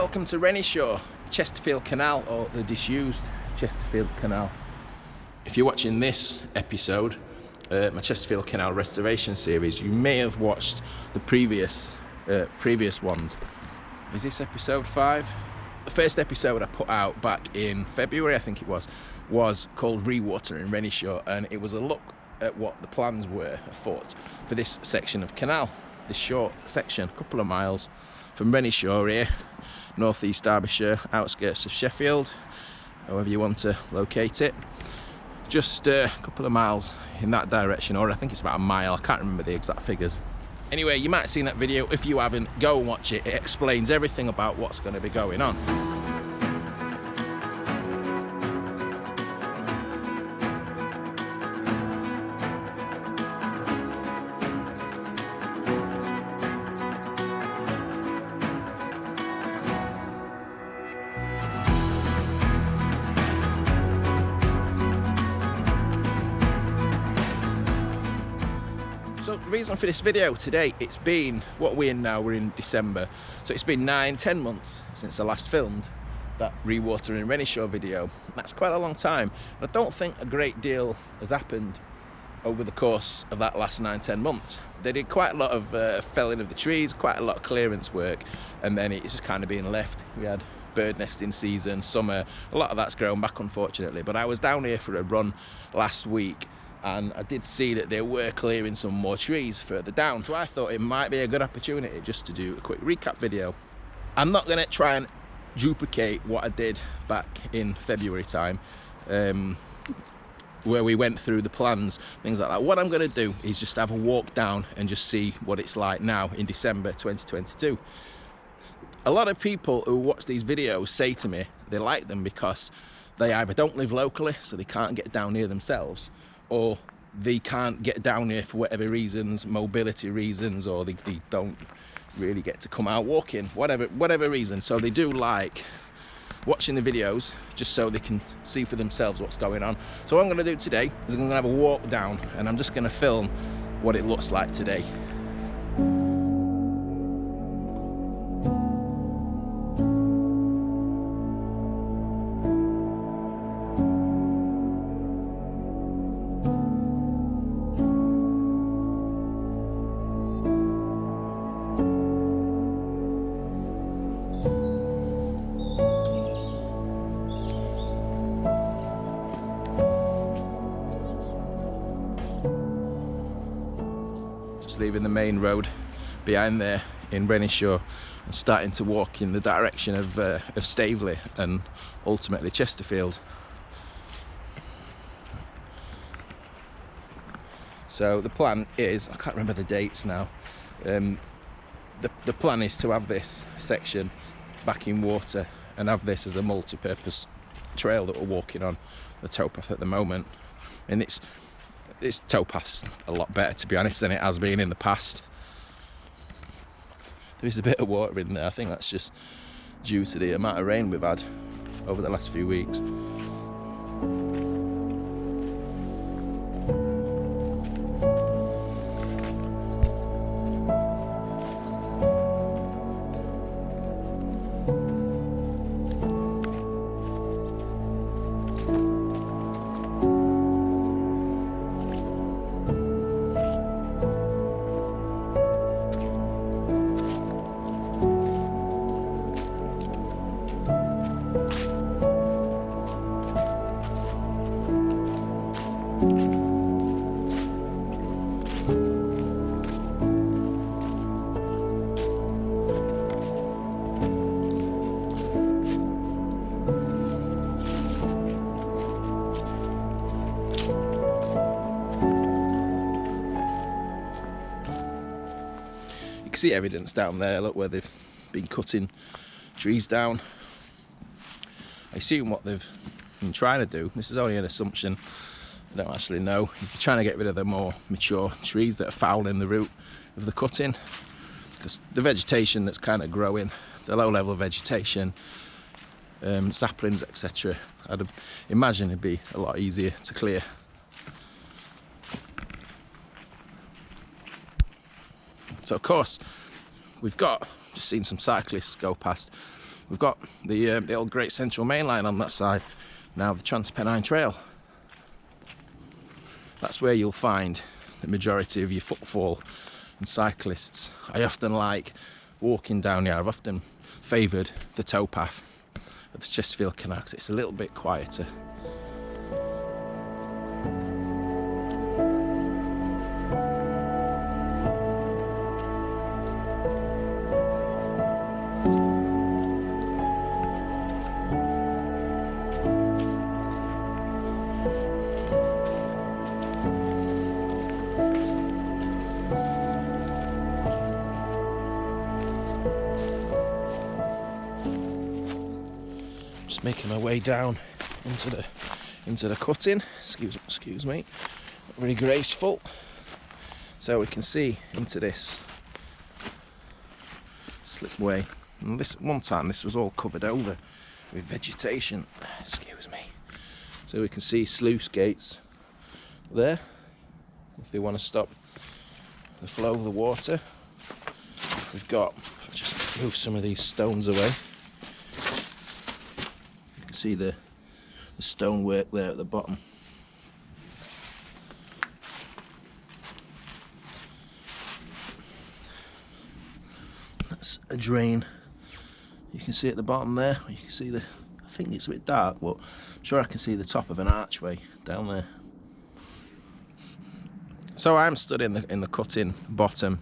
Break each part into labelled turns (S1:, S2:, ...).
S1: welcome to Renishaw, Chesterfield Canal, or the disused Chesterfield Canal. If you're watching this episode, my Chesterfield Canal restoration series, you may have watched the previous ones. Is this episode 5? The first episode I put out back in February, I think it was called Rewatering Renishaw, and it was a look at what the plans were afoot for this section of canal, this short section, a couple of miles from Renishaw here, northeast Derbyshire, outskirts of Sheffield, however you want to locate it. Just a couple of miles in that direction, or I think it's about a mile, I can't remember the exact figures. Anyway, you might have seen that video. If you haven't, go and watch it. It explains everything about what's going to be going on. So the reason for this video today, it's been, what we're in now, we're in December, so it's been 9-10 months since I last filmed that Rewatering Renishaw video. That's quite a long time. I don't think a great deal has happened over the course of that last 9-10 months. They did quite a lot of felling of the trees, quite a lot of clearance work, and then it's just kind of being left. We had bird nesting season, summer, a lot of that's grown back unfortunately, but I was down here for a run last week and I did see that they were clearing some more trees further down, so I thought it might be a good opportunity just to do a quick recap video. I'm not going to try and duplicate what I did back in February time, where we went through the plans, things like that. What I'm going to do is just have a walk down and just see what it's like now in December 2022. A lot of people who watch these videos say to me they like them because they either don't live locally, so they can't get down here themselves, or they can't get down here for whatever reasons, mobility reasons, or they don't really get to come out walking, whatever reason. So they do like watching the videos just so they can see for themselves what's going on. So what I'm going to do today is I'm going to have a walk down and I'm just going to film what it looks like today. Leaving the main road behind there in Renishaw and starting to walk in the direction of Staveley and ultimately Chesterfield. So the plan is, I can't remember the dates now, the plan is to have this section back in water and have this as a multi-purpose trail that we're walking on, the towpath at the moment. And this towpath's a lot better, to be honest, than it has been in the past. There is a bit of water in there. I think that's just due to the amount of rain we've had over the last few weeks. See evidence down there, look, where they've been cutting trees down. I assume what they've been trying to do, this is only an assumption, I don't actually know, is they're trying to get rid of the more mature trees that are fouling the route of the cutting, because the vegetation that's kind of growing, the low level vegetation, saplings, etc., I'd imagine it'd be a lot easier to clear. So of course we've got just seen some cyclists go past We've got the old Great Central Main Line on that side, now the Transpennine Trail. That's where you'll find the majority of your footfall and cyclists. I often like walking down here. I've often favoured the towpath of the Chesterfield Canal because it's a little bit quieter. Just making my way down into the cutting. Excuse me. Not very graceful. So we can see into this slipway. And this one time this was all covered over with vegetation. Excuse me. So we can see sluice gates there if they want to stop the flow of the water. We've got, just move some of these stones away. See the stonework there at the bottom. That's a drain. You can see at the bottom there. You can see I think it's a bit dark, but I'm sure I can see the top of an archway down there. So I'm stood in the cutting bottom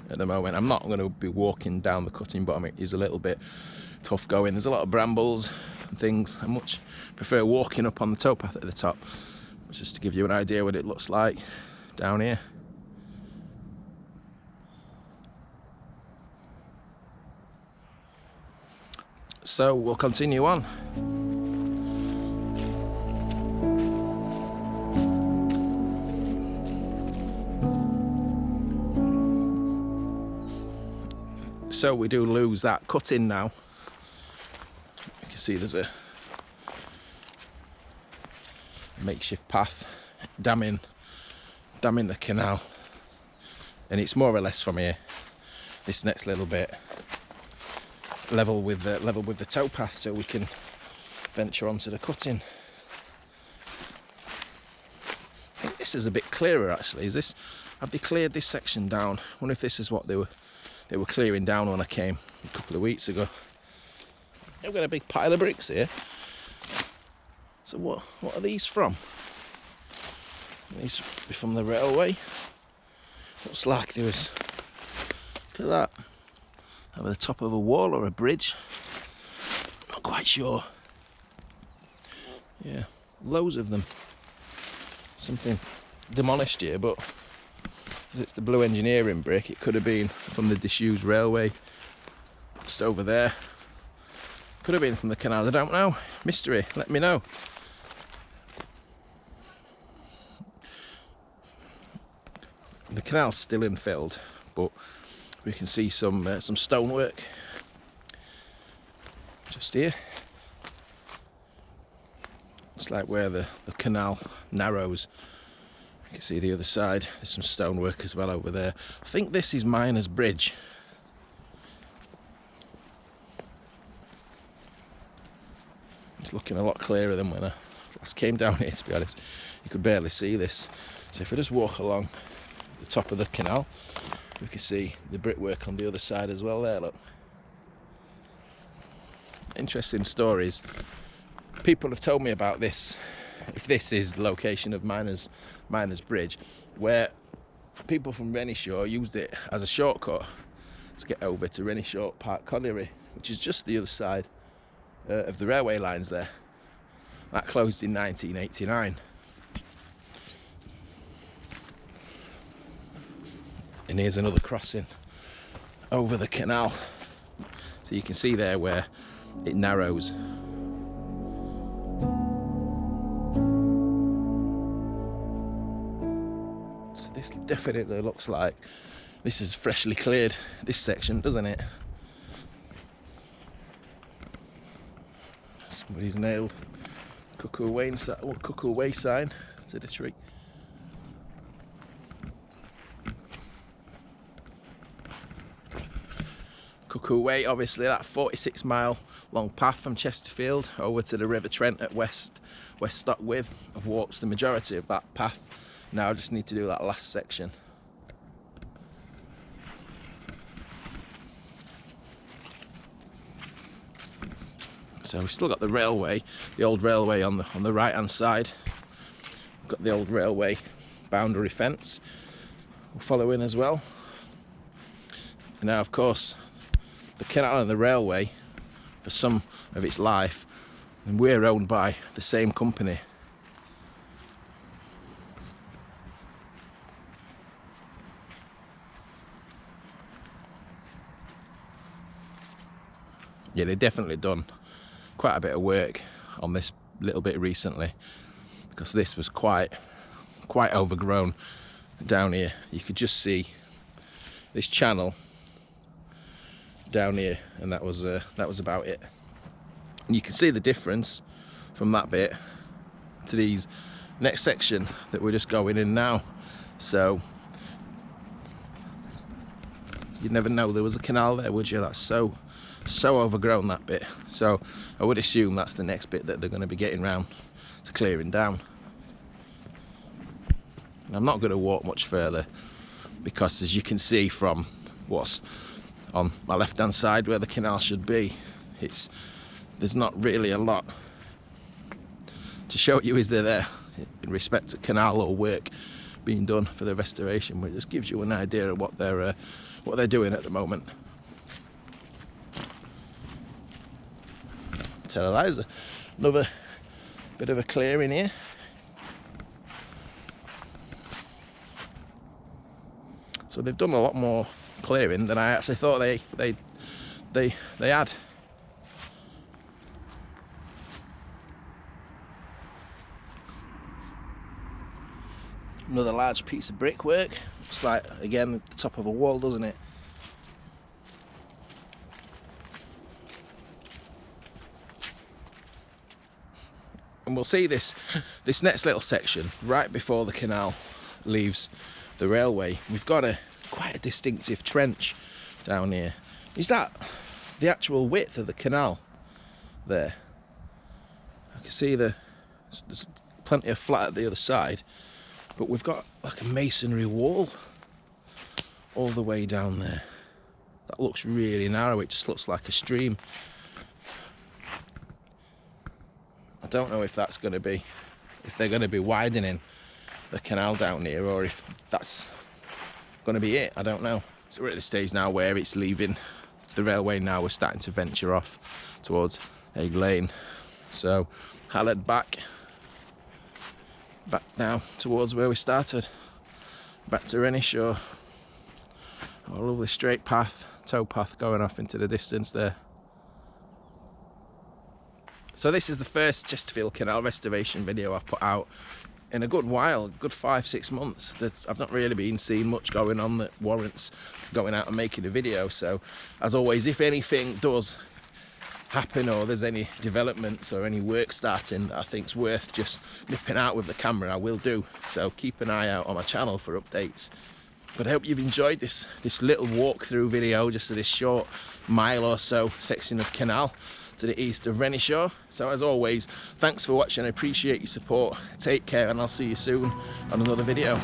S1: at the moment. I'm not going to be walking down the cutting bottom. It is a little bit tough going. There's a lot of brambles and things. I much prefer walking up on the towpath at the top, just to give you an idea what it looks like down here. So we'll continue on. So we do lose that cutting now. You can see there's a makeshift path damming the canal, and it's more or less from here, this next little bit, level with the towpath, so we can venture onto the cutting. I think this is a bit clearer actually. Have they cleared this section down? I wonder if this is what they were clearing down when I came a couple of weeks ago. I've got a big pile of bricks here. So what are these from? These be from the railway. Looks like there was, look at that, over the top of a wall or a bridge. Not quite sure. Yeah, loads of them. Something demolished here, but it's the blue engineering brick. It could have been from the disused railway just over there. Could have been from the canal, I don't know. Mystery, let me know. The canal's still infilled, but we can see some stonework just here. It's like where the canal narrows. You can see the other side, there's some stonework as well over there. I think this is Miners Bridge. It's looking a lot clearer than when I last came down here, to be honest. You could barely see this. So if I just walk along the top of the canal, we can see the brickwork on the other side as well there, look. Interesting stories. People have told me about this, if this is the location of Miners Bridge, where people from Renishaw used it as a shortcut to get over to Renishaw Park Colliery, which is just the other side of the railway lines there. That closed in 1989. And here's another crossing over the canal. So you can see there where it narrows. So this definitely looks like this is freshly cleared, this section, doesn't it? Somebody's nailed Cuckoo Way sign to the tree. Cuckoo Way, obviously that 46-mile long path from Chesterfield over to the River Trent at West Stockwith. I've walked the majority of that path. Now I just need to do that last section. So we've still got the railway, the old railway on the right hand side. We've got the old railway boundary fence we'll follow in as well. And now of course the canal and the railway, for some of its life, and we're owned by the same company. Yeah, they've definitely done quite a bit of work on this little bit recently, because this was quite overgrown down here. You could just see this channel down here, and that was about it. And you can see the difference from that bit to these next section that we're just going in now. So you'd never know there was a canal there, would you? That's so overgrown, that bit. So I would assume that's the next bit that they're going to be getting round to clearing down. And I'm not going to walk much further, because as you can see from what's on my left hand side where the canal should be, there's not really a lot to show you, is there, in respect to canal or work being done for the restoration, but it just gives you an idea of what they're doing at the moment. So there's another bit of a clearing here. So they've done a lot more clearing than I actually thought they had. Another large piece of brickwork. Looks like, again, the top of a wall, doesn't it? And we'll see this next little section right before the canal leaves the railway. We've got quite a distinctive trench down here. Is that the actual width of the canal there? I can see there's plenty of flat at the other side, but we've got like a masonry wall all the way down there. That looks really narrow. It just looks like a stream. I don't know if that's going to be, if they're going to be widening the canal down here, or if that's going to be it. I don't know. So we're at the stage now where it's leaving the railway now. We're starting to venture off towards Egg Lane. So I'll head back now towards where we started, back to Renishaw. A lovely straight path, towpath going off into the distance there. So this is the first Chesterfield Canal restoration video I've put out in a good while, good 5-6 months. I've not really been seeing much going on that warrants going out and making a video. So as always, if anything does happen, or there's any developments or any work starting that I think's worth just nipping out with the camera, I will do. So keep an eye out on my channel for updates. But I hope you've enjoyed this little walkthrough video, just of this short mile or so section of canal to the east of Renishaw. So as always, thanks for watching. I appreciate your support. Take care, and I'll see you soon on another video.